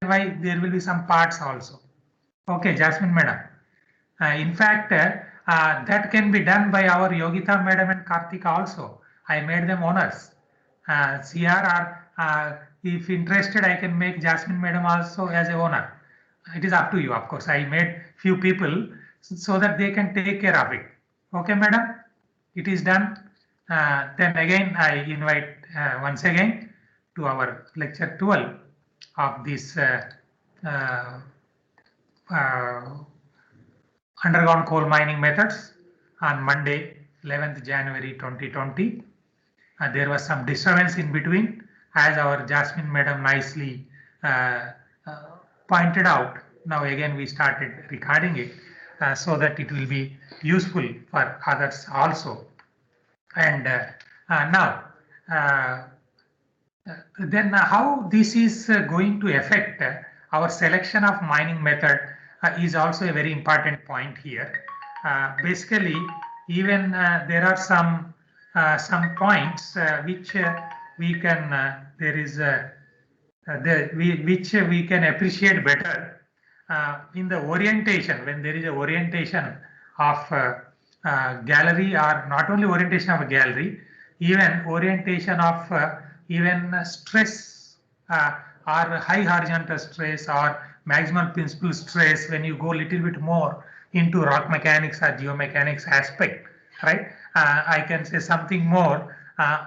why there will be some parts also. Okay, Jasmine madam. In fact, that can be done by our Yogita madam and Karthika also. I made them owners. CR if interested, I can make Jasmine madam also as a owner. It is up to you, of course. I made few people so that they can take care of it. Okay, madam, it is done. Then again, I invite once again to our lecture 12 of this underground coal mining methods on Monday, 11th January 2020. There was some disturbance in between, as our Jasmine madam nicely uh, uh, pointed out. Now again we started recording it so that it will be useful for others also. And now then how this is going to affect our selection of mining method is also a very important point here. Basically, even there are some points which we can which we can appreciate better in the orientation. When there is a orientation of gallery, or not only orientation of a gallery, even orientation of even stress or high horizontal stress or maximal principal stress, when you go a little bit more into rock mechanics or geomechanics aspect, right? I can say something more.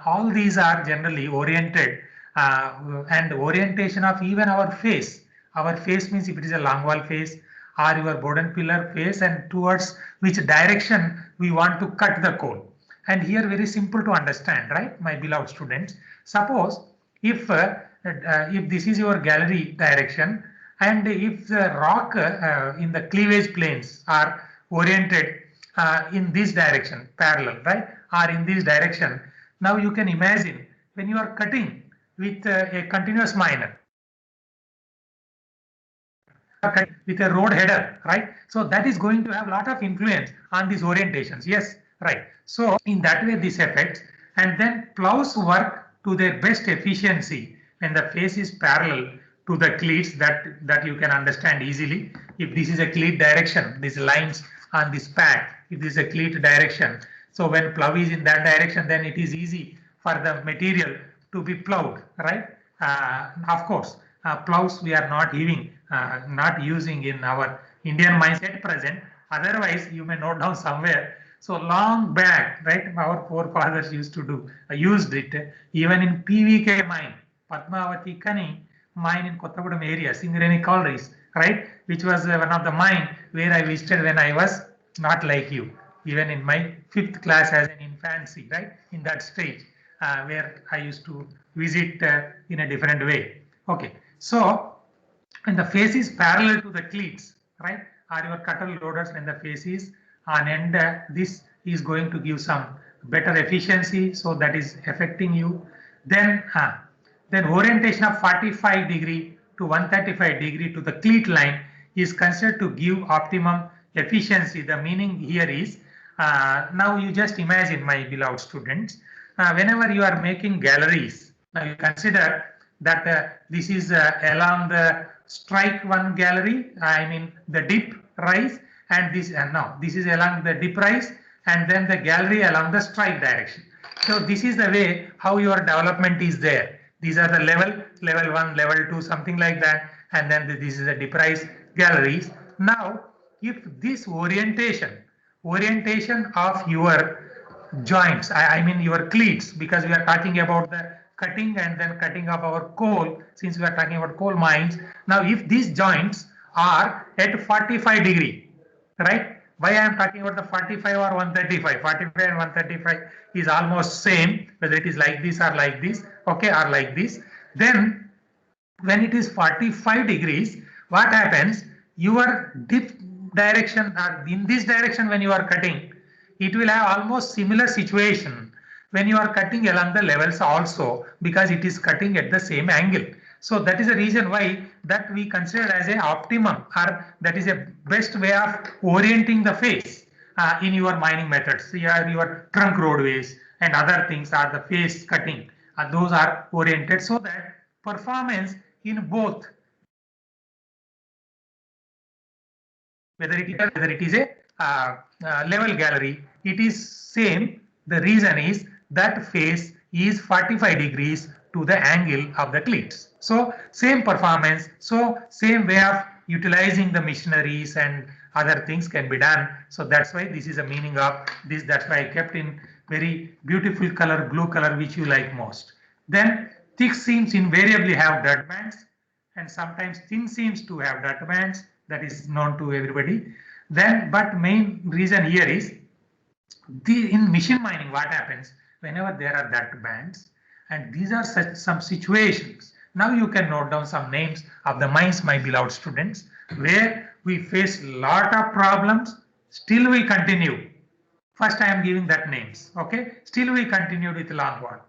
All these are generally oriented and orientation of even our face. Our face means if it is a long wall face or your Bowden pillar face, and towards which direction we want to cut the coal. And here very simple to understand, right, my beloved students. Suppose if this is your gallery direction, and if the rock in the cleavage planes are oriented in this direction, parallel, right, or in this direction, now you can imagine when you are cutting with a continuous miner, with a road header, right? So that is going to have a lot of influence on these orientations. Yes, right. So in that way, this affects, and then plows work to their best efficiency when the face is parallel to the cleats. That you can understand easily. If this is a cleat direction, these lines on this pad, if this is a cleat direction, so when plow is in that direction, then it is easy for the material to be plowed, right? Of course, plows we are not using in our Indian mines at present. Otherwise, you may note down somewhere. So long back, right? Our forefathers used it even in PVK mine, Padmavati Kani mine in Kottagudem area, Singareni Collieries, right? Which was one of the mine where I visited when I was not like you, even in my 5th class as an infancy, right? In that stage where I used to visit in a different way. Okay, so when the face is parallel to the cleats, right, or your cutter loaders, when the face is on end, this is going to give some better efficiency, so that is affecting you. Then orientation of 45° to 135° to the cleat line is considered to give optimum efficiency. The meaning here is, now you just imagine, my beloved students, whenever you are making galleries, now you consider that this is along the strike one gallery, I mean the dip rise, and this now this is along the dip rise, and then the gallery along the strike direction. So this is the way how your development is there. These are the level 1, level 2, something like that, and then this is the dip rise galleries. Now if this orientation of your joints, I mean your cleats, because we are talking about the cutting and then cutting of our coal, since we are talking about coal mines. Now if these joints are at 45°, right? Why I am talking about the 45 or 135? 45 and 135 is almost same, whether it is like this or like this, okay, or like this. Then when it is 45 degrees, what happens? Your dip direction, or in this direction when you are cutting, it will have almost similar situation when you are cutting along the levels also, because it is cutting at the same angle. So that is the reason why that we consider as a optimum, or that is a best way of orienting the face in your mining methods. Your trunk roadways and other things are the face cutting, those are oriented so that performance in both whether it is a level gallery, it is same. The reason is that face is 45 degrees to the angle of the cleats. So same performance, so same way of utilizing the machineries and other things can be done. So that's why this is a meaning of this. That's why I kept in very beautiful color, blue color, which you like most. Then thick seams invariably have dirt bands, and sometimes thin seams to have dirt bands. That is known to everybody. Then, but main reason here is in machine mining, what happens whenever there are dirt bands, and these are such some situations. Now you can note down some names of the mines, my beloved students, where we face lot of problems. Still we continue. First I am giving that names. Okay. Still we continued with longwall.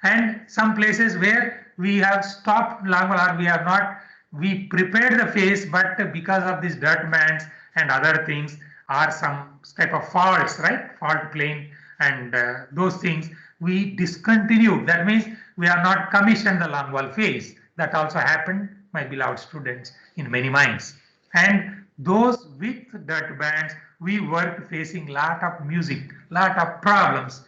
And some places where we have stopped longwall or we have not, we prepared the face, but because of these dirt bands and other things are some type of faults, right? Fault plane and those things we discontinued. That means we have not commissioned the longwall phase. That also happened, my beloved students, in many mines. And those with dirt bands, we worked facing lot of music, lot of problems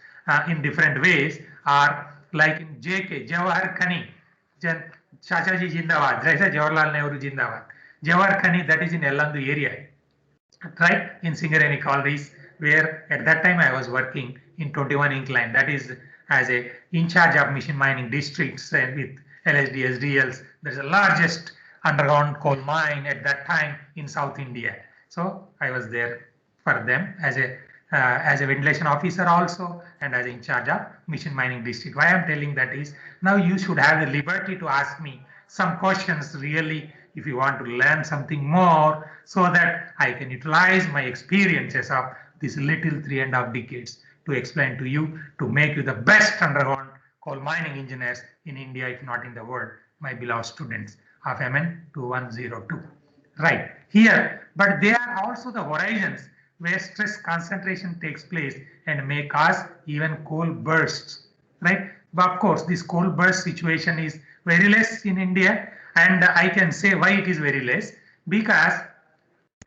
in different ways. Are like in JK, Jawahar Khani, Chachaji Jindabad, Jawaharlal Nehru Jindabad. Jawahar Khani, that is in Ellandu area, right, in Singareni collieries, where at that time I was working in 21 incline, that is as a in charge of machine mining districts and with LSD, SDLs. There's the largest underground coal mine at that time in South India. So I was there for them as a ventilation officer also and as in charge of machine mining district. Why I'm telling that is now you should have the liberty to ask me some questions really if you want to learn something more so that I can utilize my experiences of this little 3.5 decades to explain to you to make you the best underground coal mining engineers in India, if not in the world, my beloved students of MN 2102. Right here, but they are also the horizons where stress concentration takes place and may cause even coal bursts, right? But of course, this coal burst situation is very less in India, and I can say why it is very less, because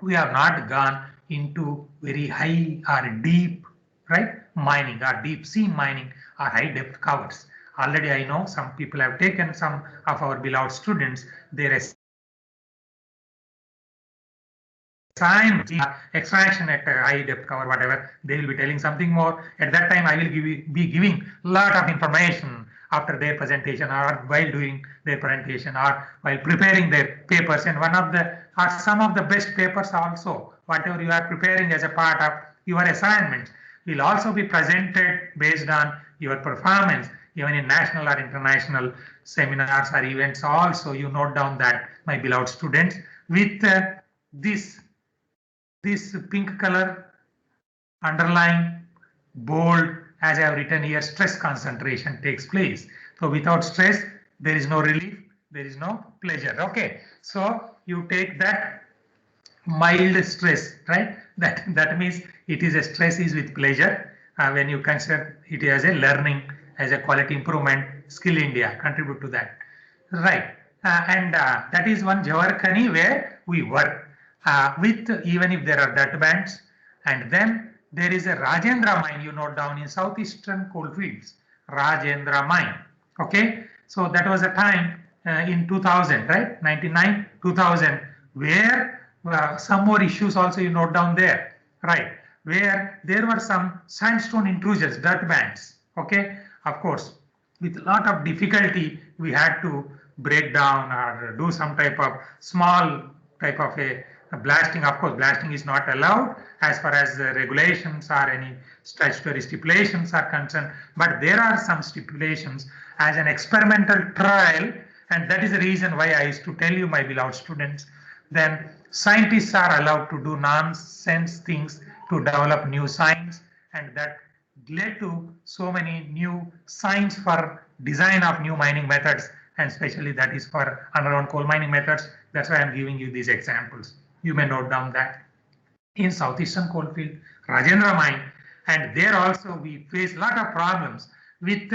we have not gone into very high or deep, right, mining or deep sea mining or high depth covers. Already I know some people have taken some of our beloved students, their extraction at a high depth cover, whatever, they will be telling something more. At that time, I will be giving a lot of information after their presentation or while doing their presentation or while preparing their papers. And one of the, or some of the best papers also, whatever you are preparing as a part of your assignment, will also be presented based on your performance, even in national or international seminars or events. Also, you note down that, my beloved students, with this pink color, underline, bold, as I have written here, stress concentration takes place. So without stress, there is no relief, there is no pleasure. Okay, so you take that mild stress, right? That means it is a stress is with pleasure when you consider it as a learning, as a quality improvement, Skill India contribute to that, right? And that is one Jawahar Khani where we work with even if there are dirt bands. And then there is a Rajendra mine, you note down in southeastern coalfields, Rajendra mine. Okay, so that was a time in 2000, right? 99, 2000, where some more issues also you note down there, right? Where there were some sandstone intrusions, dirt bands. Okay, of course, with a lot of difficulty, we had to break down or do some type of small type of a blasting. Of course, blasting is not allowed as far as the regulations or any statutory stipulations are concerned, but there are some stipulations as an experimental trial, and that is the reason why I used to tell you, my beloved students, then scientists are allowed to do nonsense things to develop new science, and that led to so many new science for design of new mining methods, and especially that is for underground coal mining methods. That's why I'm giving you these examples. You may note down that in southeastern coalfield, Rajendra mine, and there also we face a lot of problems with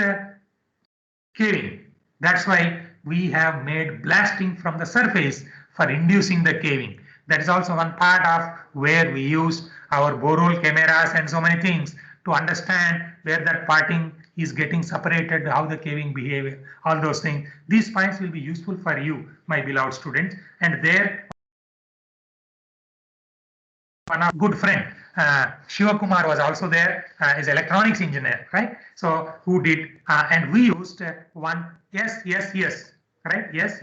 caving. That's why we have made blasting from the surface for inducing the caving. That is also one part of where we use our borehole cameras and so many things to understand where that parting is getting separated, how the caving behavior, all those things. These points will be useful for you, my beloved students. And there, one of good friend, Shiva Kumar was also there as electronics engineer, right? So who did, and we used one, yes, right? Yes.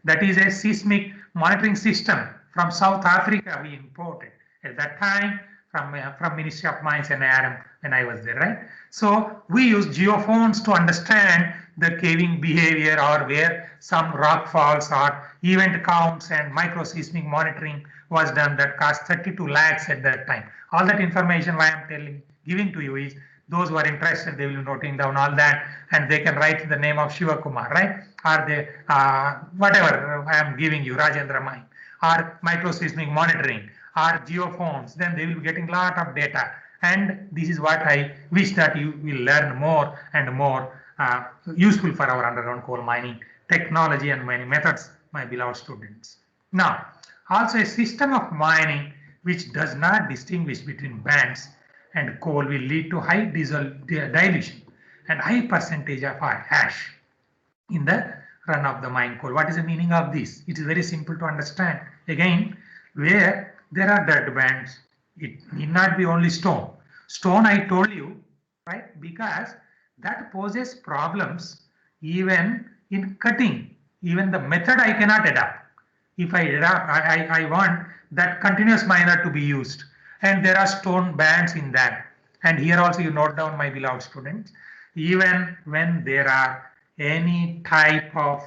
That is a seismic monitoring system from South Africa we imported at that time from Ministry of Mines and ARM when I was there, right? So we use geophones to understand the caving behavior or where some rock falls or event counts, and microseismic monitoring was done that cost 32 lakhs at that time. All that information why I'm giving to you is those who are interested, they will be noting down all that and they can write the name of Shiva Kumar, right? Or they, whatever I am giving you, Rajendra Mine, or microseismic monitoring, or geophones, then they will be getting a lot of data. And this is what I wish that you will learn more and more useful for our underground coal mining technology and mining methods, my beloved students. Now, also a system of mining which does not distinguish between bands and coal will lead to high dilution and high percentage of ash in the run of the mine coal. What is the meaning of this? It is very simple to understand. Again, where there are dirt bands, it need not be only stone. Stone, I told you, right? Because that poses problems even in cutting. Even the method I cannot adapt. If I adapt, I want that continuous miner to be used. And there are stone bands in that. And here also you note down, my beloved students, even when there are any type of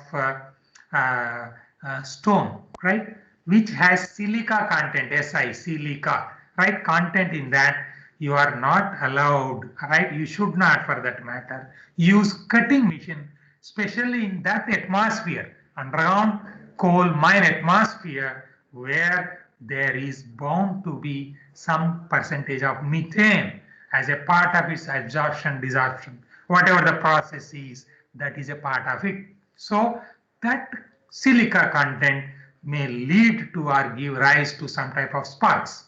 stone, right, which has silica content, silica, right, content in that, you are not allowed, right, you should not, for that matter, use cutting machine, especially in that atmosphere, underground coal mine atmosphere, where there is bound to be some percentage of methane as a part of its absorption, desorption, whatever the process is, that is a part of it. So that silica content may lead to or give rise to some type of sparks.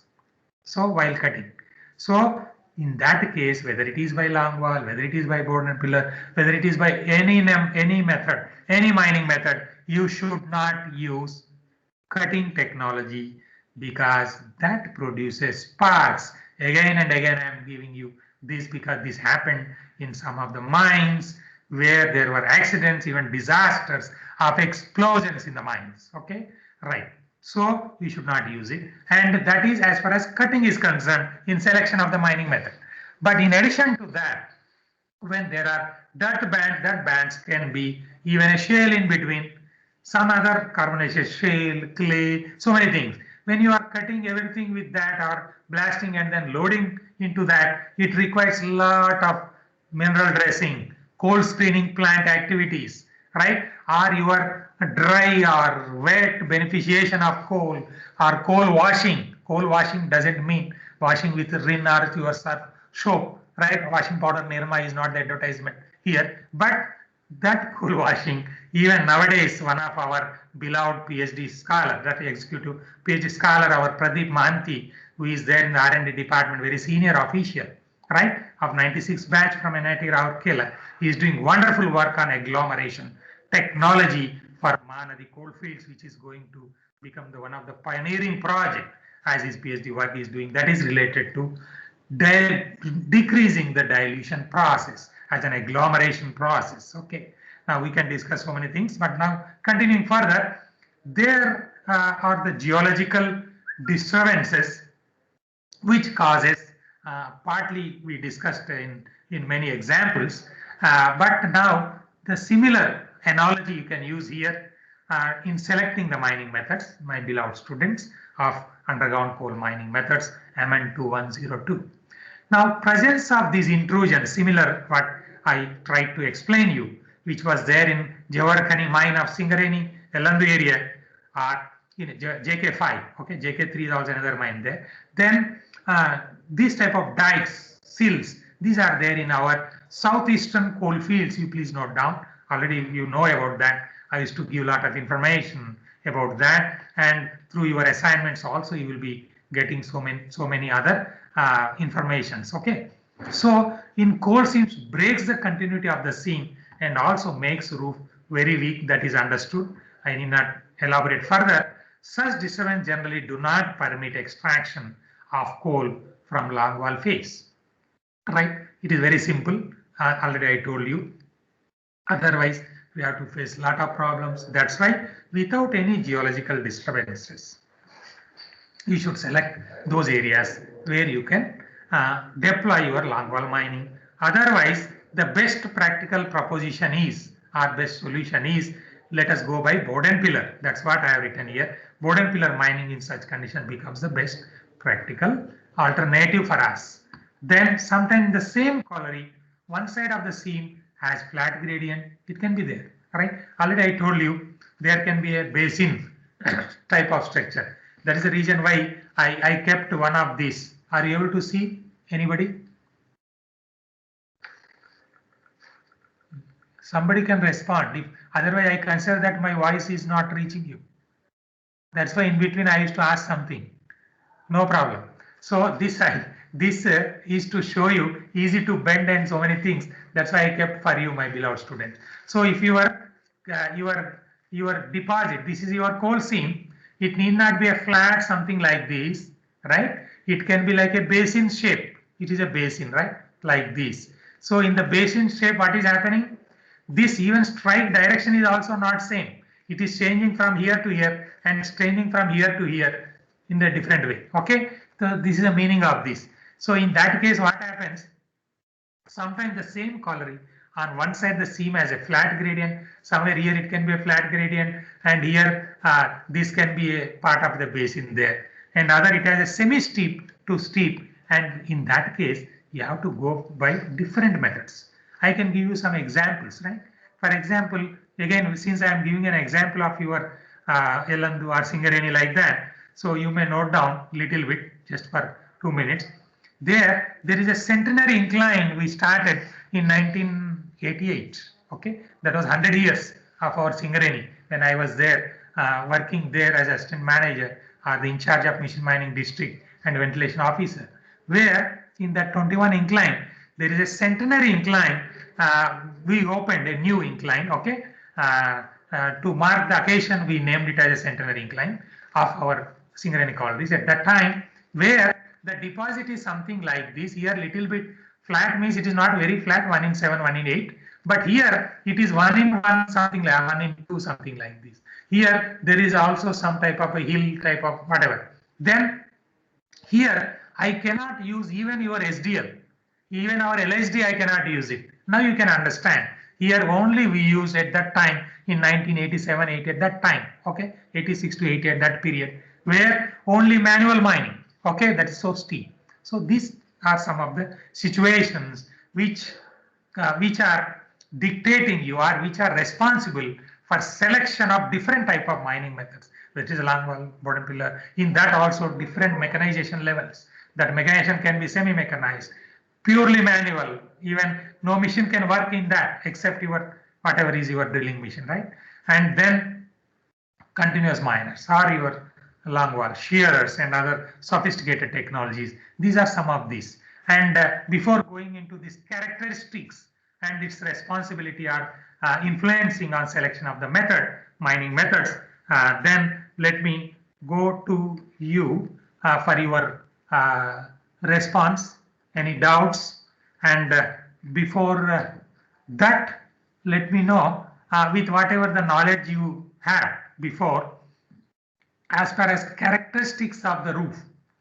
So while cutting. So in that case, whether it is by longwall, whether it is by board and pillar, whether it is by any method, any mining method, you should not use cutting technology because that produces sparks. Again and again, I am giving you this because this happened in some of the mines where there were accidents, even disasters of explosions in the mines. Okay, right. So we should not use it. And that is as far as cutting is concerned in selection of the mining method. But in addition to that, when there are dirt bands can be even a shale in between, some other carbonaceous shale, clay, so many things. When you are cutting everything with that or blasting and then loading into that, it requires a lot of mineral dressing, coal screening plant activities, right? Or your dry or wet beneficiation of coal or coal washing. Coal washing doesn't mean washing with Rin or your soap, right? Washing powder Nirma is not the advertisement here, but that coal washing, even nowadays, one of our beloved PhD scholar, that executive PhD scholar, our Pradeep Mahanti, who is there in the R&D department, very senior official, right, of 96 batch from NIT Rourkela. He is doing wonderful work on agglomeration technology for Mahanadi coalfields, which is going to become one of the pioneering project as his PhD work is doing. That is related to decreasing the dilution process as an agglomeration process. Okay, now we can discuss so many things, but now continuing further, there are the geological disturbances which causes, partly we discussed in many examples, but now the similar analogy you can use here in selecting the mining methods, my beloved students, of underground coal mining methods, MN 2102. Now, presence of these intrusions, similar what I tried to explain you, which was there in Jawarkhani mine of Singareni, Ellandu area, or in JK5, okay, JK3 is also another mine there. Then these type of dikes, sills, these are there in our southeastern coal fields. You please note down. Already you know about that. I used to give a lot of information about that, and through your assignments also you will be getting so many other informations. Okay, so in cold seams breaks the continuity of the seam and also makes roof very weak. That is understood. I need not elaborate further. Such disturbance generally do not permit extraction of coal from longwall face. Right? It is very simple. Already I told you. Otherwise, we have to face a lot of problems. That's why without any geological disturbances, you should select those areas where you can deploy your longwall mining. Otherwise, the best practical proposition is, or best solution is, let us go by board and pillar. That's what I have written here. Board and pillar mining in such condition becomes the best practical alternative for us. Then sometimes the same colliery, one side of the seam has flat gradient, it can be there, right? Already I told you there can be a basin type of structure. That is the reason why I kept one of these. Are you able to see anybody? Somebody can respond. If otherwise I consider that my voice is not reaching you. That's why in between I used to ask something. No problem. So this is to show you easy to bend and so many things. That's why I kept for you, my beloved student. So if your deposit, this is your coal seam, it need not be a flat something like this, right? It can be like a basin shape. It is a basin, right? Like this. So in the basin shape, what is happening? This even strike direction is also not same. It is changing from here to here and changing from here to here in a different way. Okay, so this is the meaning of this. So in that case, what happens? Sometimes the same colliery, on one side the seam has a flat gradient, somewhere here it can be a flat gradient, and here this can be a part of the basin there, and other it has a semi-steep to steep, and in that case you have to go by different methods. I can give you some examples, right? For example, again, since I am giving an example of your Elandu or Singareni like that, so you may note down little bit just for 2 minutes. There is a centenary incline we started in 1988. Okay, that was 100 years of our Singareni when I was there working there as assistant manager or the in charge of machine mining district and ventilation officer. Where in that 21 incline there is a centenary incline. We opened a new incline. Okay, to mark the occasion, we named it as a centenary incline of our Singareni collieries at that time, where the deposit is something like this. Here little bit flat means it is not very flat, 1 in 7, 1 in 8, but here it is 1 in 1 something like 1 in 2 something like this. Here there is also some type of a hill type of whatever. Then here I cannot use even your SDL, even our LSD I cannot use it. Now you can understand. Here only we use at that time in 1987, 80 at that time, okay, 86 to 80 at that period, where only manual mining, okay, that is so steep. So these are some of the situations which are dictating you or which are responsible for selection of different type of mining methods, which is longwall, board and pillar. In that also different mechanization levels. That mechanization can be semi-mechanized, purely manual, even no machine can work in that except your whatever is your drilling machine, right? And then continuous miners or your longwall shearers and other sophisticated technologies. These are some of these. And before going into these characteristics and its responsibility are influencing on selection of the method, mining methods, then let me go to you for your response. Any doubts? And before that, let me know with whatever the knowledge you had before, as far as characteristics of the roof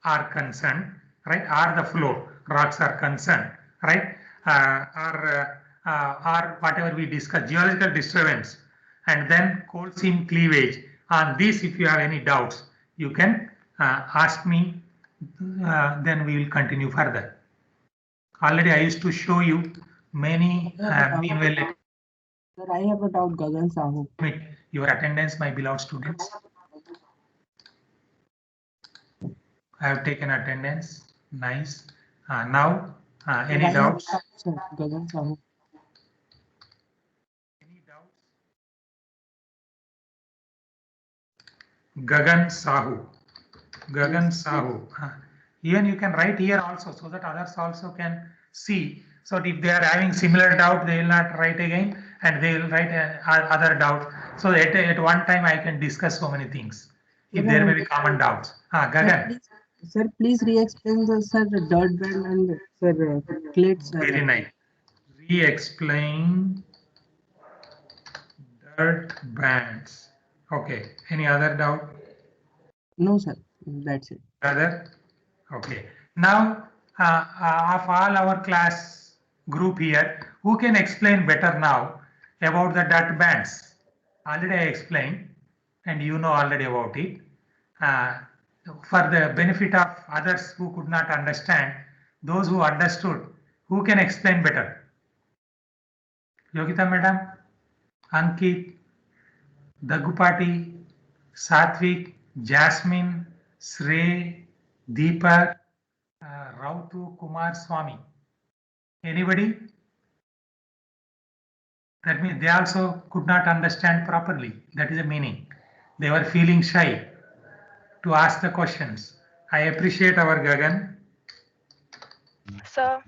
are concerned, right, or the floor, rocks are concerned, right, or whatever we discussed, geological disturbance, and then coal seam cleavage. On this, if you have any doubts, you can ask me, then we will continue further. Already I used to show you many meanwhile. Sir, I have a doubt, Gagan Sahu. Your attendance, my beloved students. I have taken attendance. Nice. Now, any doubts? Sir, Gagan Sahu. Any doubts? Gagan Sahu. Gagan Sahu. Even you can write here also so that others also can see. So if they are having similar doubt, they will not write again and they will write other doubt. So at one time I can discuss so many things. If there may be common doubts. Gagan. Sir, please re-explain the sir dirt band and sir clades. Very nice. Re-explain dirt bands. Okay. Any other doubt? No, sir. That's it. Other? Okay. Now, of all our class group here, who can explain better now about the dirt bands? Already I explained, and you know already about it. For the benefit of others who could not understand, those who understood, who can explain better? Yogita madam, Ankit, Dagupati, Satvik, Jasmine, Shrey, Deepak, Rautu, Kumar Swami. Anybody? That means they also could not understand properly. That is the meaning. They were feeling shy to ask the questions. I appreciate our Gagan. Sir,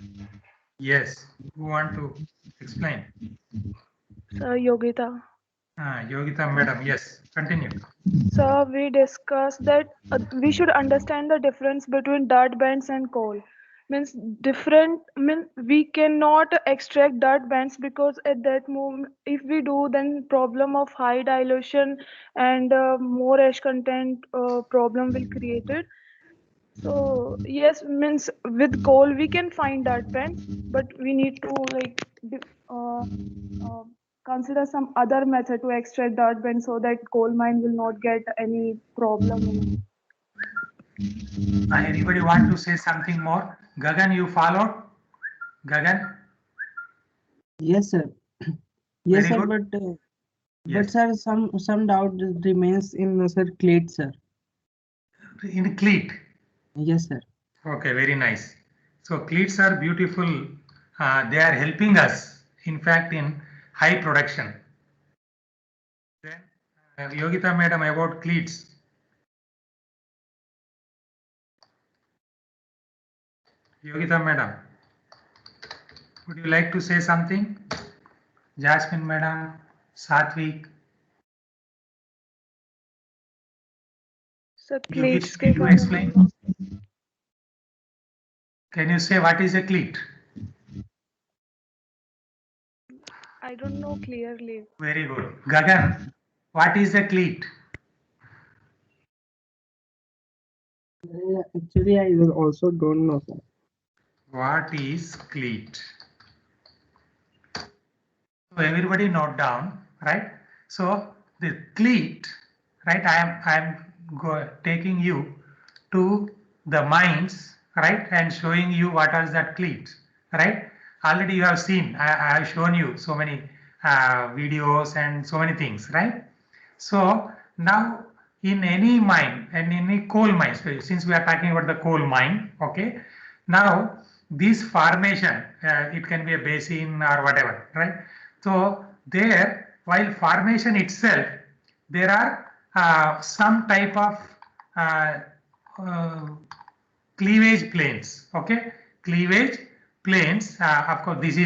Yes. Who want to explain? Sir Yogita. Yogita madam. Yes. Continue. Sir, we discussed that we should understand the difference between dirt bands and coal. Means we cannot extract dirt bands because at that moment, if we do, then problem of high dilution and more ash content problem will create it. So yes, means with coal we can find dirt bands, but we need to like consider some other method to extract dirt band so that coal mine will not get any problem. Anybody want to say something more? Gagan, you followed? Gagan? Yes, sir. Yes, Very sir. good. But sir, some doubt remains in sir clade, sir. In cleat. Yes, sir. Okay, very nice. So cleats are beautiful. They are helping us, in fact, in high production. Then Yogita madam about cleats. Yogita madam, would you like to say something? Jasmine madam, Satvik. So You wish cleats me to explain? Can you say what is a cleat? I don't know clearly. Very good. Gagan, what is a cleat? Actually, I also don't know, sir. What is cleat? So everybody note down, right? So the cleat, right? I am taking you to the mines, right? And showing you what is that cleat, right? Already you have seen. I have shown you so many videos and so many things, right? So now in any mine and in any coal mine, so since we are talking about the coal mine, okay? Now this formation, it can be a basin or whatever, right? So there, while formation itself, there are some type of uh, uh, cleavage planes. Okay, cleavage planes. Of course, this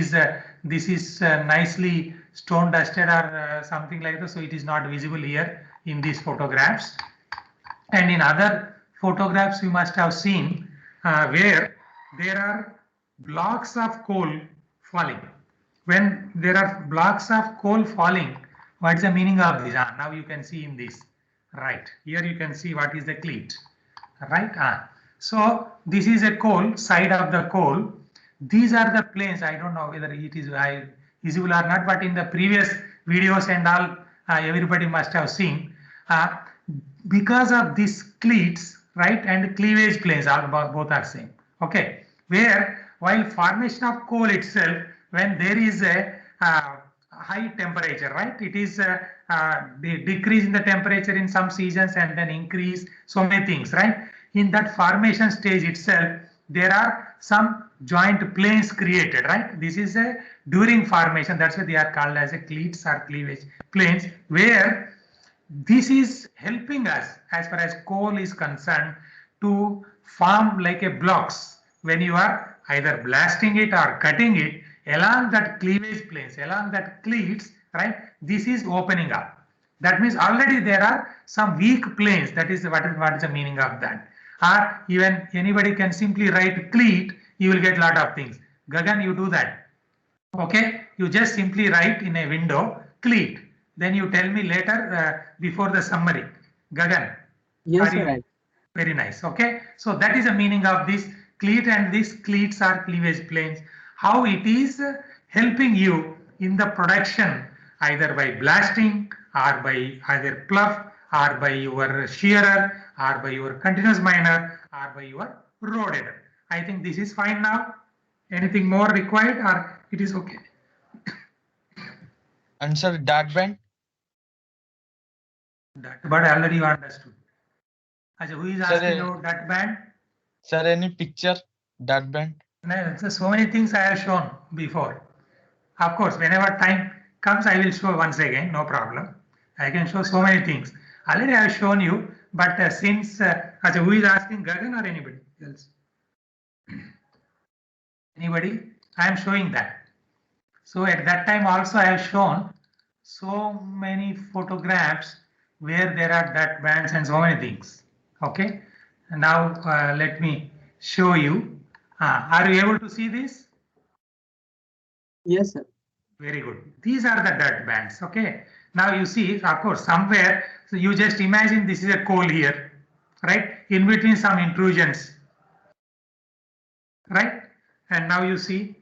is nicely stone dusted or something like that, so it is not visible here in these photographs. And in other photographs, you must have seen where there are blocks of coal falling. When there are blocks of coal falling, what is the meaning of this? Now you can see in this. Right. Here you can see what is the cleat. Right. So this is a coal, side of the coal. These are the planes. I don't know whether it is visible or not, but in the previous videos and all, everybody must have seen. Because of these cleats, right, and cleavage planes, both are same. Okay, where while formation of coal itself, when there is a high temperature, right, it is the decrease in the temperature in some seasons and then increase, so many things, right? In that formation stage itself, there are some joint planes created, right? This is a during formation, that's why they are called as a cleats or cleavage planes, where this is helping us as far as coal is concerned to form like a blocks when you are either blasting it or cutting it along that cleavage planes, along that cleats, right? This is opening up. That means already there are some weak planes. That is what is the meaning of that. Or even anybody can simply write cleat, you will get lot of things. Gagan, you do that. Okay, you just simply write in a window cleat. Then you tell me later before the summary. Gagan, Yes, are you sir. very nice? Okay, so that is the meaning of this cleat, and these cleats are cleavage planes. How it is helping you in the production either by blasting or by either plough or by your shearer or by your continuous miner or by your road header. I think this is fine now. Anything more required or it is okay? And sir, dark band? That, but already you understood. Acha, who is asking about that band? Sir, any picture? Dark band? No, so many things I have shown before. Of course, whenever time comes, I will show once again, no problem. I can show so many things. Already I have shown you, but since, Acha, who is asking, Gagan or anybody else? Anybody? I am showing that. So at that time also I have shown so many photographs where there are dot bands and so many things. Okay. And now let me show you. Are you able to see this? Yes, sir. Very good. These are the dot bands. Okay. Now you see, of course, somewhere, so you just imagine this is a coal here, right? In between some intrusions, right? And now you see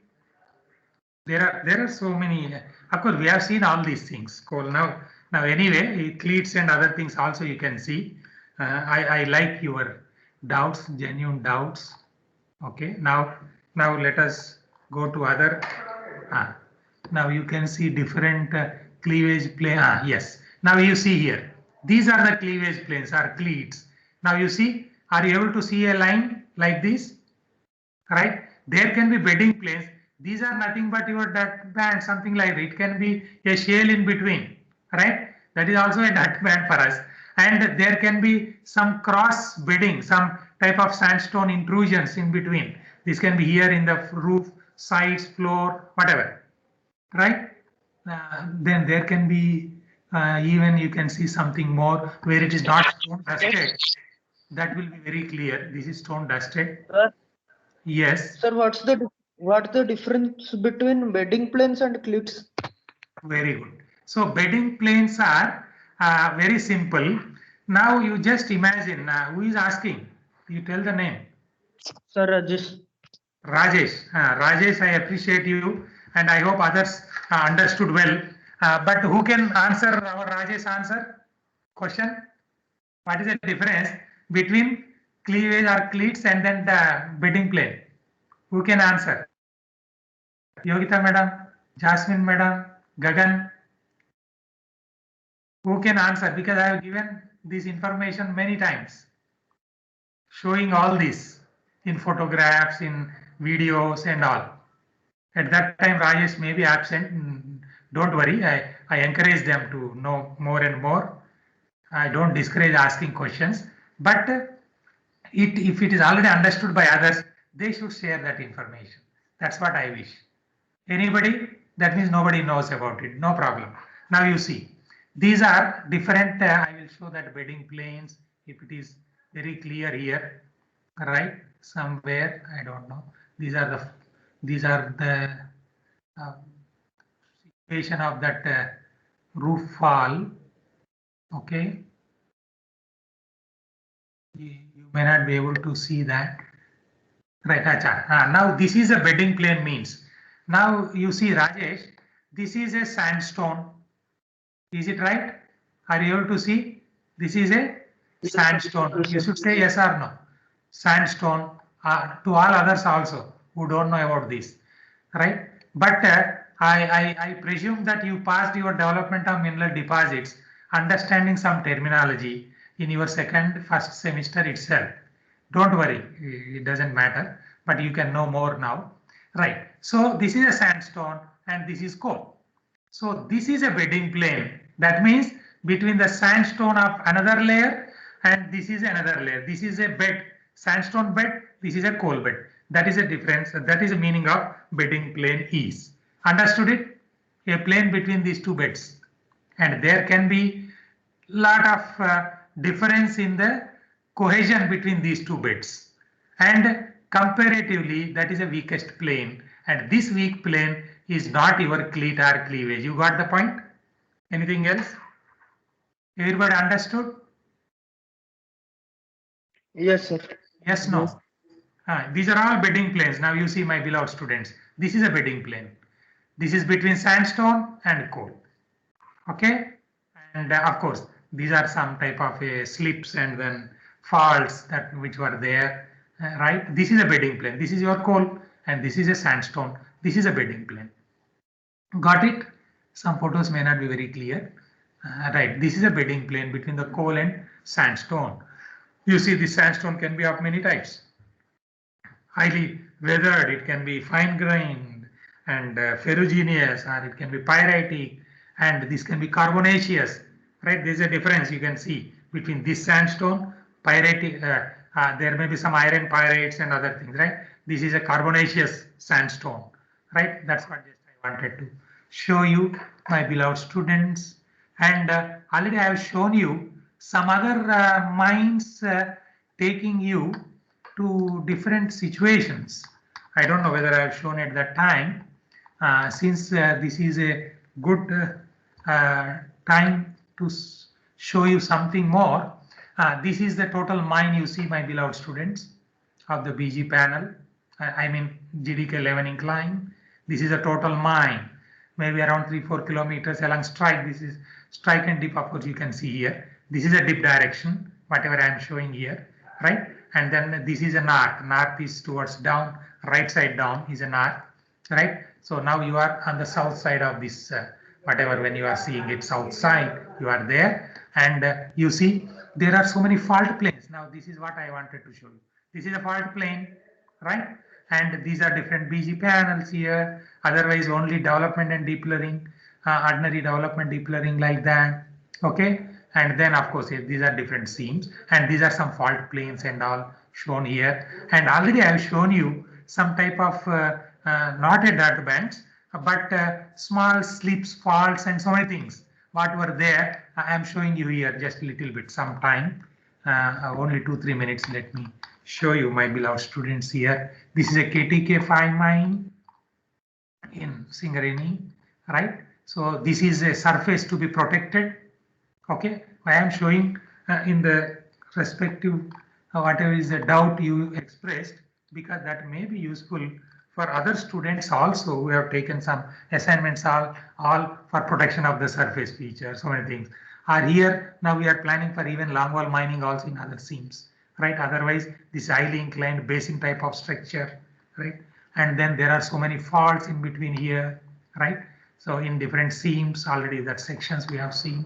there are so many. Of course, we have seen all these things. Cool. Now anyway, cleats and other things also you can see. I like your doubts, genuine doubts. Okay. Now let us go to other. Now you can see different cleavage plane. Yes. Now you see here. These are the cleavage planes or cleats. Now you see. Are you able to see a line like this? Right? There can be bedding planes. These are nothing but your dot band, something like that. It can be a shell in between, right? That is also a dot band for us. And there can be some cross bedding, some type of sandstone intrusions in between. This can be here in the roof, sides, floor, whatever, right? Then there can be even you can see something more where it is not stone dusted. That will be very clear. This is stone dusted. Sir, Yes. sir, what's the difference between bedding planes and cleats? Very good. So bedding planes are very simple. Now you just imagine who is asking. You tell the name. Sir, Rajesh. Rajesh. Rajesh, I appreciate you, and I hope others understood well. But who can answer our Rajesh answer question? What is the difference between cleavage or cleats and then the bedding plane? Who can answer? Yogita madam, Jasmine madam, Gagan. Who can answer? Because I have given this information many times, showing all this in photographs, in videos and all. At that time, Rajesh may be absent. Don't worry, I encourage them to know more and more. I don't discourage asking questions, but if it is already understood by others, they should share that information. That's what I wish. Anybody? That means nobody knows about it. No problem. Now you see, these are different. I will show that bedding planes if it is very clear here, right? Somewhere I don't know. These are the situation of that roof fall. Okay, you may not be able to see that. Right, Acha. Now this is a bedding plane means. Now you see Rajesh, this is a sandstone. Is it right? Are you able to see? This is a sandstone. You should say yes or no. Sandstone to all others also who don't know about this, right? But I presume that you passed your development of mineral deposits, understanding some terminology in your first semester itself. Don't worry, it doesn't matter, but you can know more now, right? So this is a sandstone and this is coal. So this is a bedding plane. That means between the sandstone of another layer, and this is another layer. This is a bed, sandstone bed. This is a coal bed. That is a difference. That is the meaning of bedding plane is. Understood it? A plane between these two beds, and there can be lot of difference in the cohesion between these two beds, and comparatively that is a weakest plane, and this weak plane is not your cleat or cleavage. You got the point? Anything else? Everybody understood? Yes, sir. Yes, no? Yes. These are all bedding planes. Now you see, my beloved students, this is a bedding plane. This is between sandstone and coal. Okay, and of course these are some type of slips and then faults that which were there, right? This is a bedding plane. This is your coal, and this is a sandstone. This is a bedding plane. Got it? Some photos may not be very clear. Right, this is a bedding plane between the coal and sandstone. You see, the sandstone can be of many types. Highly weathered, it can be fine grained and ferruginous, or it can be pyritic, and this can be carbonaceous, right? There's a difference you can see between this sandstone, pyritic, there may be some iron pyrites and other things, right? This is a carbonaceous sandstone, right? That's what just I wanted to show you, my beloved students. And already I have shown you some other mines taking you to different situations. I don't know whether I have shown at that time. Since this is a good time to show you something more. This is the total mine you see, my beloved students, of the BG panel. I mean GDK 11 incline. This is a total mine, maybe around 3-4 kilometers along strike. This is strike and dip, of course, you can see here. This is a dip direction, whatever I am showing here, right? And then this is a north. North is towards down, right side down is a north, right? So now you are on the south side of this, whatever, when you are seeing it south side, you are there. And you see there are so many fault planes. Now this is what I wanted to show you. This is a fault plane, right? And these are different BG panels here. Otherwise only development and deplering, ordinary development deplering like that, okay? And then of course these are different seams, and these are some fault planes and all shown here. And already I have shown you some type of not a dirt bands, but small slips, faults, and so many things. What were there, I am showing you here just a little bit, some time, only 2-3 minutes. Let me show you, my beloved students, here. This is a KTK 5 mine in Singareni, right? So this is a surface to be protected. Okay, I am showing in the respective whatever is the doubt you expressed, because that may be useful for other students also who have taken some assignments all for protection of the surface feature. So many things are here. Now we are planning for even longwall mining also in other seams, right? Otherwise this highly inclined basin type of structure, right? And then there are so many faults in between here, right? So in different seams already, that sections we have seen.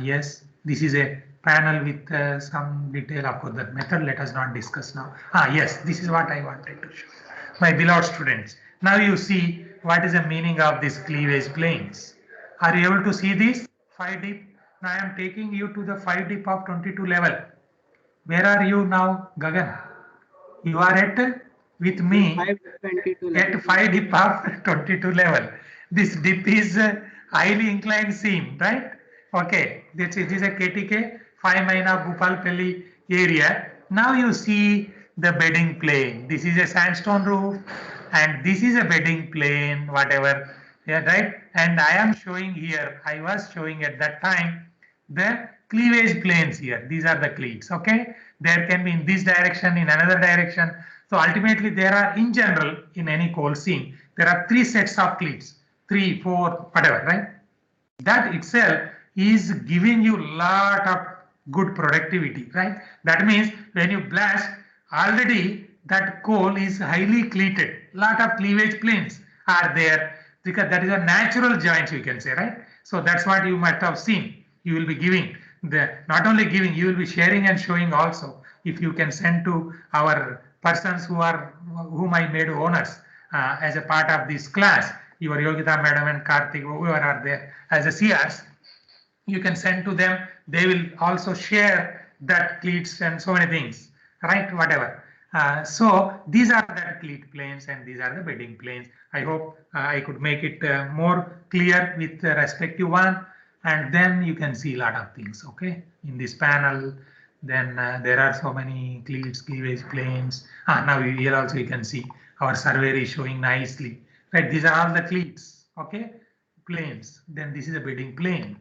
Yes, this is a panel with some detail. Of course, that method let us not discuss now. Yes, this is what I wanted to show. My beloved students, now you see what is the meaning of these cleavage planes. Are you able to see this 5 deep? Now I am taking you to the 5 deep of 22 level. Where are you now, Gagan? You are at, with me, 522 at 5 deep of 22 level. This dip is a highly inclined seam, right? Okay, this is a KTK 5 mine of Bhupalpally area. Now you see the bedding plane. This is a sandstone roof, and this is a bedding plane, whatever, yeah, right? And I am showing here, I was showing at that time the cleavage planes here. These are the cleats, okay? There can be in this direction, in another direction. So ultimately there are, in general, in any coal seam, there are 3 sets of cleats, 3, 4, whatever, right? That itself is giving you lot of good productivity, right? That means when you blast, already that coal is highly cleated. Lot of cleavage planes are there, because that is a natural joint, you can say, right? So that's what you might have seen. You will be giving the, not only giving, you will be sharing and showing also. If you can send to our persons whom I made owners as a part of this class, your Yogita madam and Karthik, whoever are there as a CRs, you can send to them. They will also share that cleats and so many things, right? Whatever. So these are the cleat planes and these are the bedding planes. I hope I could make it more clear with the respective one, and then you can see a lot of things. Okay, in this panel, then there are so many cleats, cleavage planes. Now here also you can see our survey is showing nicely, right? These are all the cleats. Okay, planes. Then this is a bedding plane.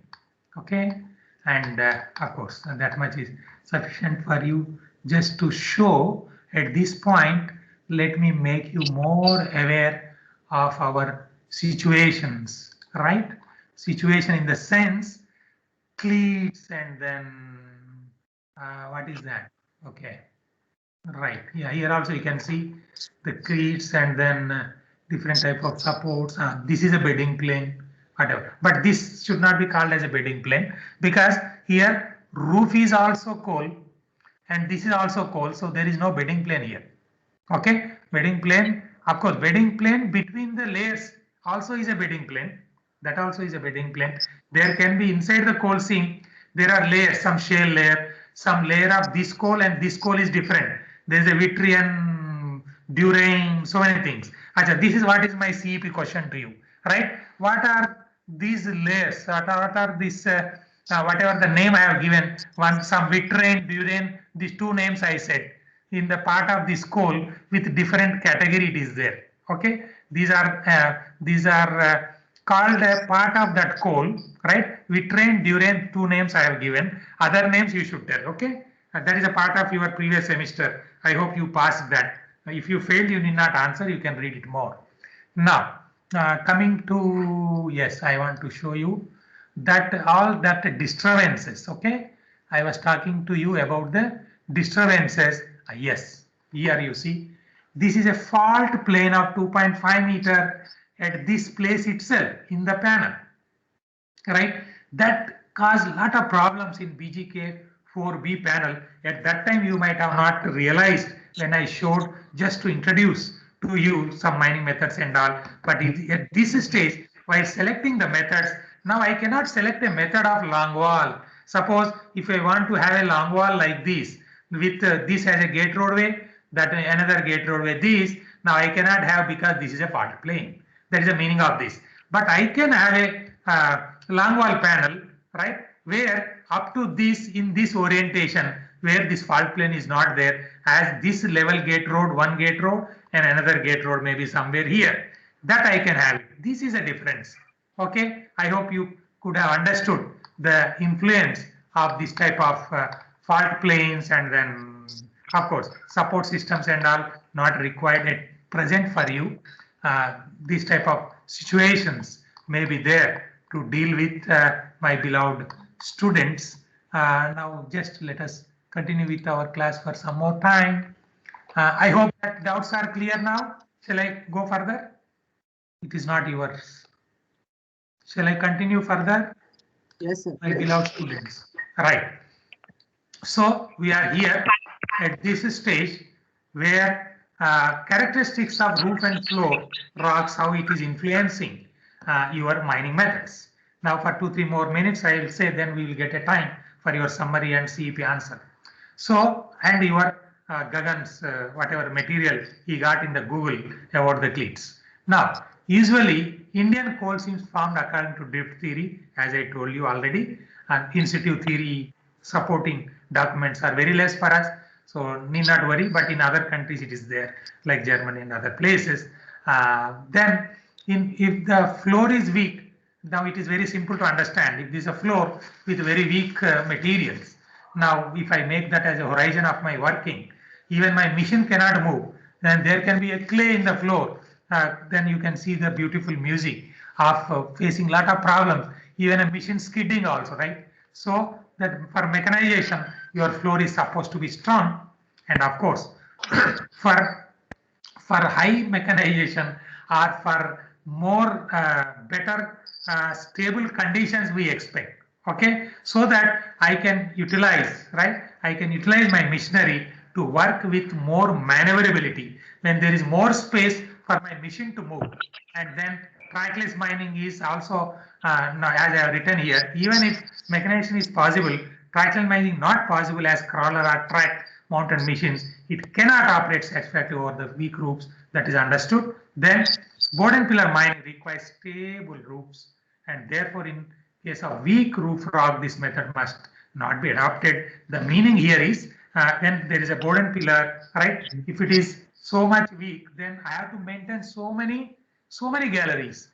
Okay, and of course that much is sufficient for you just to show at this point. Let me make you more aware of our situations, right? Situation in the sense cleats and then what is that? Okay, right. Yeah, here also you can see the cleats and then different type of supports. This is a bedding plane, whatever. But this should not be called as a bedding plane because here roof is also coal and this is also coal. So there is no bedding plane here. Okay, bedding plane, of course, bedding plane between the layers also is a bedding plane. That also is a bedding plane. There can be inside the coal seam, there are layers, some shale layer, some layer of this coal, and this coal is different. There is a Vitrian, Durain, so many things. Achha, this is what is my CEP question to you, right? What are these layers? What are these, whatever the name I have given, some Vitrian, Durain, these two names I said. In the part of this coal with different category it is there. Okay, these are called a part of that coal, right? Vitrain, Durain, two names I have given. Other names you should tell. Okay, that is a part of your previous semester. I hope you passed that. If you failed, you need not answer. You can read it more. Now, coming to, yes, I want to show you that all that disturbances. Okay, I was talking to you about the disturbances. Yes, here you see, this is a fault plane of 2.5 meter at this place itself in the panel, right? That caused a lot of problems in BGK 4B panel. At that time, you might have not realized when I showed just to introduce to you some mining methods and all. But at this stage, while selecting the methods, now I cannot select a method of long wall. Suppose if I want to have a long wall like this, with this as a gate roadway, that another gate roadway, this, now I cannot have because this is a fault plane. That is the meaning of this. But I can have a long wall panel, right, where up to this, in this orientation, where this fault plane is not there, as this level gate road, one gate road, and another gate road maybe somewhere here. That I can have. This is a difference. Okay, I hope you could have understood the influence of this type of fault planes, and then of course support systems and all not required at present for you. These type of situations may be there to deal with my beloved students. Now just let us continue with our class for some more time. I hope that doubts are clear now. Shall I go further? It is not yours. Shall I continue further? Yes, sir. My beloved students. Right. So we are here at this stage where characteristics of roof and floor rocks, how it is influencing your mining methods. Now for 2-3 more minutes I will say, then we will get a time for your summary and CEP answer. So, and your Gagan's whatever material he got in the Google about the cleats. Now, usually Indian coal seams formed according to drift theory, as I told you already, and in situ theory supporting documents are very less for us, so need not worry. But in other countries it is there, like Germany and other places. Then, if the floor is weak, now it is very simple to understand. If this is a floor with very weak materials, now if I make that as a horizon of my working, even my machine cannot move. Then there can be a clay in the floor. Then you can see the beautiful music of facing lot of problems. Even a machine skidding also, right? So that for mechanization, your floor is supposed to be strong, and of course, for high mechanization or for more better stable conditions we expect. Okay, so that I can utilize, right? I can utilize my machinery to work with more maneuverability. When there is more space for my machine to move. And then trackless mining is also, now as I have written here, even if mechanization is possible, trackless mining not possible as crawler or track mounted machines. It cannot operate satisfactorily over the weak roofs. That is understood. Then board and pillar mining requires stable roofs, and therefore in case of weak roof rock, this method must not be adopted. The meaning here is when there is a board and pillar, right? If it is so much weak, then I have to maintain so many galleries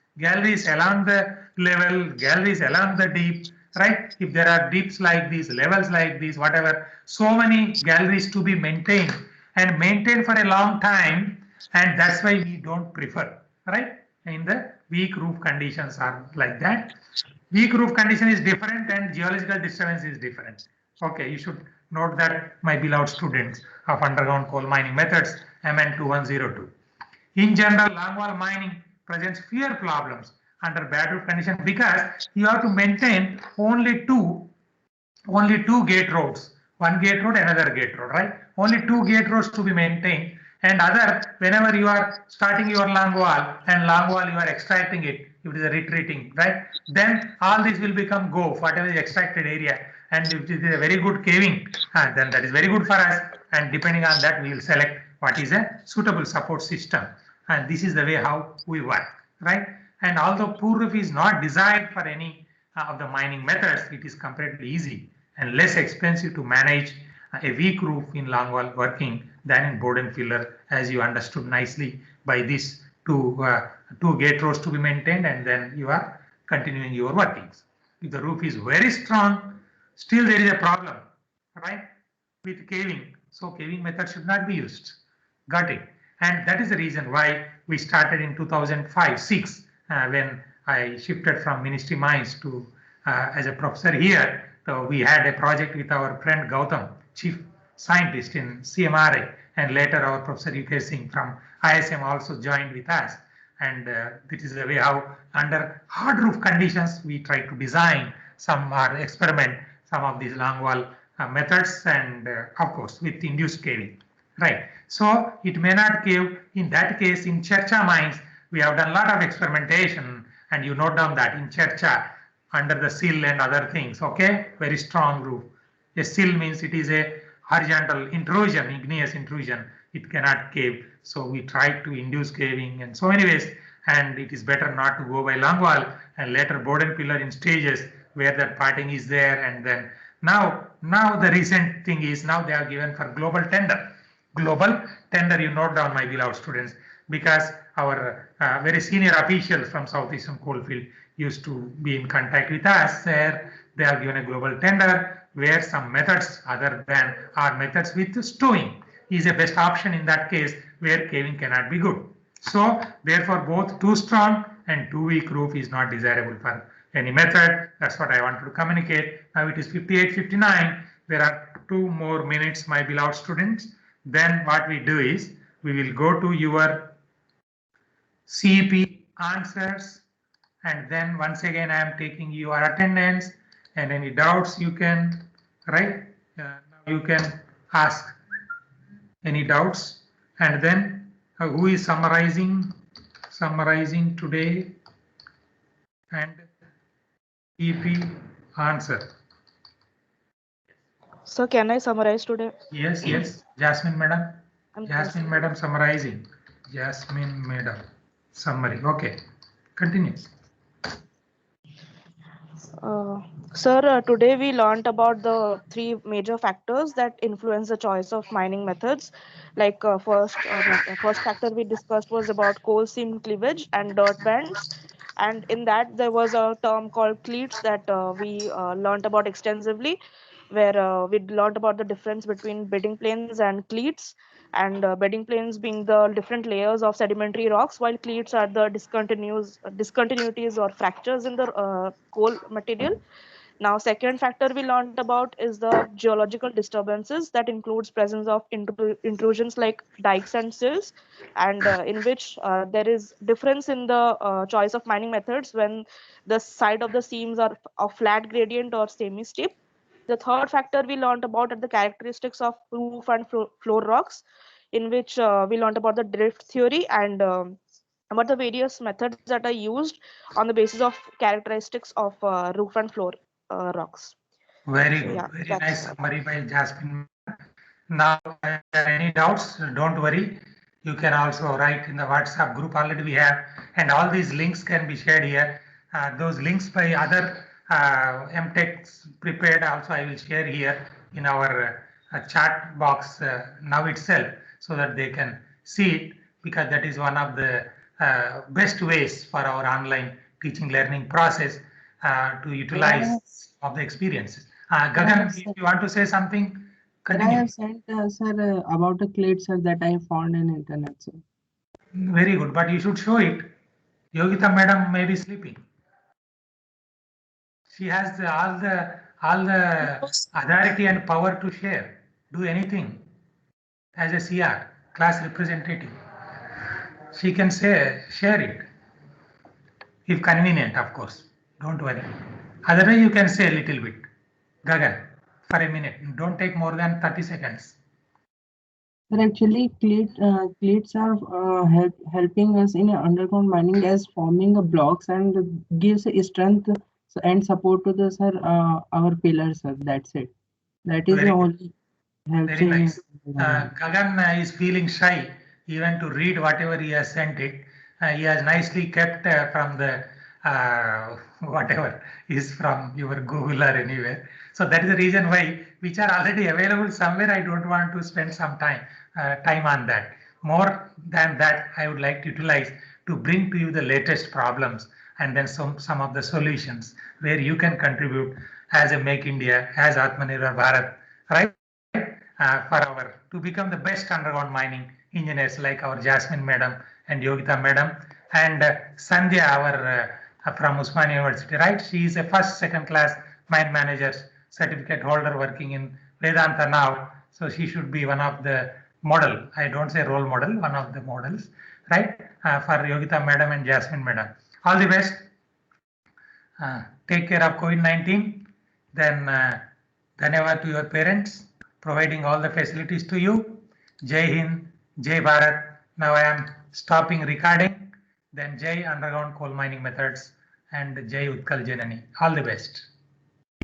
along the level, galleries along the deep, right? If there are deeps like these, levels like these, whatever, so many galleries to be maintained and maintained for a long time, and that's why we don't prefer, right? In the weak roof conditions are like that. Weak roof condition is different and geological disturbance is different. Okay, you should note that, my beloved students of underground coal mining methods, MN 2102. In general, longwall mining presents fewer problems under bad roof condition because you have to maintain only two gate roads, one gate road, another gate road, right? Only two gate roads to be maintained, and other, whenever you are starting your long wall and long wall you are extracting it, if it is a retreating, right? Then all this will become go, whatever is extracted area, and if it is a very good caving, then that is very good for us, and depending on that we will select what is a suitable support system, and this is the way how we work, right? And although poor roof is not designed for any of the mining methods, it is comparatively easy and less expensive to manage a weak roof in longwall working than in board and pillar, as you understood nicely by this two gate rows to be maintained, and then you are continuing your workings. If the roof is very strong, still there is a problem, right, with caving. So caving method should not be used. Got it? And that is the reason why we started in 2005-6 when I shifted from Ministry Mines to as a professor here. So we had a project with our friend Gautam, chief scientist in CMRA, and later our Professor UK Singh from ISM also joined with us. And this is the way how under hard roof conditions we try to design some or experiment some of these long wall methods, and of course with induced caving, right? So it may not cave. In that case, in Chercha mines, we have done a lot of experimentation, and you note down that in Chercha, under the sill and other things, okay, very strong roof. A sill means it is a horizontal intrusion, igneous intrusion. It cannot cave. So we try to induce caving in so many ways, and it is better not to go by long wall and later board and pillar in stages where that parting is there. And then now the recent thing is now they are given for global tender. Global tender, you note down, my beloved students, because our very senior officials from Southeastern Coalfield used to be in contact with us. There they are given a global tender where some methods other than our methods with stowing is a best option in that case where caving cannot be good. So therefore both too strong and too weak roof is not desirable for any method. That's what I wanted to communicate. Now it is 58:59. There are 2 more minutes, my beloved students. Then what we do is we will go to your CP answers, and then once again I am taking your attendance, and any doubts you can, right? Now you can ask any doubts, and then who is summarizing today, and CP answer. So can I summarize today? Yes, Jasmine madam. I'm Jasmine madam summarizing. Jasmine madam summary. Okay, continue. Sir, today we learned about the 3 major factors that influence the choice of mining methods. Like first factor we discussed was about coal seam cleavage and dirt bands, and in that there was a term called cleats that we learned about extensively, where we learned about the difference between bedding planes and cleats, and bedding planes being the different layers of sedimentary rocks, while cleats are the discontinuities or fractures in the coal material. Now, second factor we learned about is the geological disturbances that includes presence of intrusions like dikes and sills, and in which there is difference in the choice of mining methods when the side of the seams are of flat gradient or semi-steep. The third factor we learned about are the characteristics of roof and floor rocks, in which we learned about the drift theory, and about the various methods that are used on the basis of characteristics of roof and floor rocks. Very So good. yeah, Very that's nice summary by Jasmine. Now, if there are any doubts, don't worry. You can also write in the WhatsApp group already we have, and all these links can be shared here. Those links by other MTechs prepared also I will share here in our chat box now itself so that they can see it, because that is one of the best ways for our online teaching learning process to utilize of the experiences. Gagan, if you want to say something, Sir, I continue. have sent sir about a clade sir that I found in internet sir. Very good, but you should show it. Yogita madam may be sleeping. She has all the authority and power to share, do anything as a CR, class representative. She can say share it if convenient, of course. Don't worry. Otherwise, you can say a little bit. Gagan, for a minute. Don't take more than 30 seconds. Sir, actually, clades are helping us in underground mining as forming blocks and gives a strength and support to the sir our pillars sir. That's it. That is Very the good. only helps Very in. nice. Gagan is feeling shy even to read whatever he has sent it. He has nicely kept from the whatever is from your Google or anywhere. So that is the reason why, which are already available somewhere. I don't want to spend some time on that. More than that, I would like to utilize to bring to you the latest problems and then some of the solutions where you can contribute as a Make India, as Atmanirbhar Bharat, right? For our to become the best underground mining engineers like our Jasmine madam and Yogita madam and Sandhya, our from Usmania University, right? She is a first, second class mine manager certificate holder working in Vedanta now. So she should be one of the model. I don't say role model, one of the models, right? For Yogita madam and Jasmine madam. All the best. Take care of COVID-19. Then dhanyavad to your parents providing all the facilities to you. Jai Hind, Jai Bharat. Now I am stopping recording. Then Jai Underground Coal Mining Methods and Jai Utkal Janani. All the best.